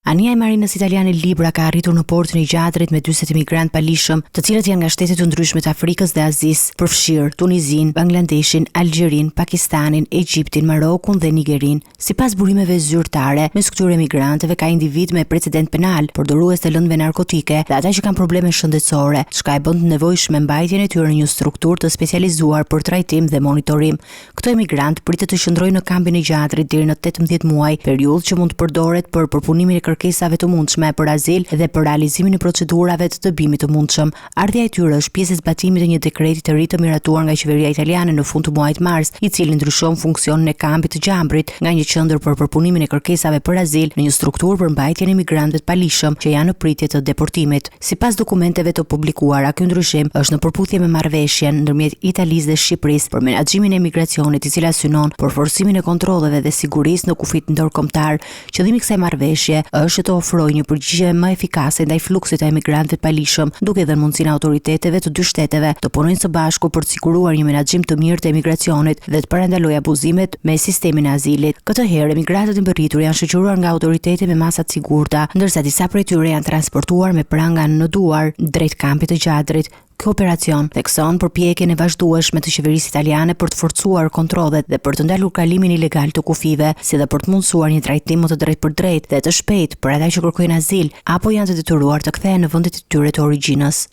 Ania e marinës italiane Libra ka arritur në portin e Gjatrit me 40 emigrant palishëm, të cilët janë nga shtete të ndryshme të Afrikës dhe Azisë, përfshirë Tunizin, Bangladeshin, Algjerin, Pakistanin, Egjiptin, Marokun dhe Nigerin. Sipas burimeve zyrtare, mes këtyre emigrantëve ka individ me precedent penal, përdorues të lëndëve narkotike dhe ata që kanë probleme shëndetësore, çka e bën të nevojshme mbajtjen e tyre në një strukturë të specializuar për trajtim dhe monitorim. Këto emigrant pritet të qëndrojnë në kampin e Gjatrit deri në 18 muaj, periudhë që mund të përdoret për përpunimin e kërkesave të mundshme për azil dhe për realizimin e procedurave të dëbimit të mundshëm. Ardhja e tyre është pjesë e zbatimit të një dekreti të ri të miratuar nga qeveria italiane në fund të muajit mars, i cili ndryshon funksionin e kampit të Gjambrit nga një qendër për përpunimin e kërkesave për azil në një strukturë për mbajtjen e emigrantëve të palishëm që janë në pritje të deportimit. Sipas dokumenteve të publikuara, ky ndryshim është në përputhje me marrëveshjen ndërmjet Italisë dhe Shqipërisë për menaxhimin e emigracionit, i cila synon për forcimin e kontrolleve dhe sigurisë në kufit ndërkombëtar. Qëllimi i kësaj marrëveshje është të ofrojë një përgjigje më efikase ndaj fluksit të emigrantëve të palishëm, duke dhënë mundësinë autoriteteve të dy shteteve të punojnë së bashku për të siguruar një menaxhim të mirë të emigracionit dhe të parandalojë abuzimet me sistemin e azilit. Këtë herë emigrantët e mbërritur janë shoqëruar nga autoritetet me masa të sigurta, ndërsa disa prej tyre janë transportuar me pranga në duar drejt kampit të Gjatrit. Ky operacion thekson përpjekjen e vazhdueshme të qeverisë italiane për të forcuar kontrollet dhe për të ndalur kalimin ilegal të kufive, si dhe për të mundësuar një trajtim më të drejtpërdrejtë dhe të shpejtë për ata që kërkojnë azil apo janë të detyruar të kthehen në vendet e tyre të origjinës.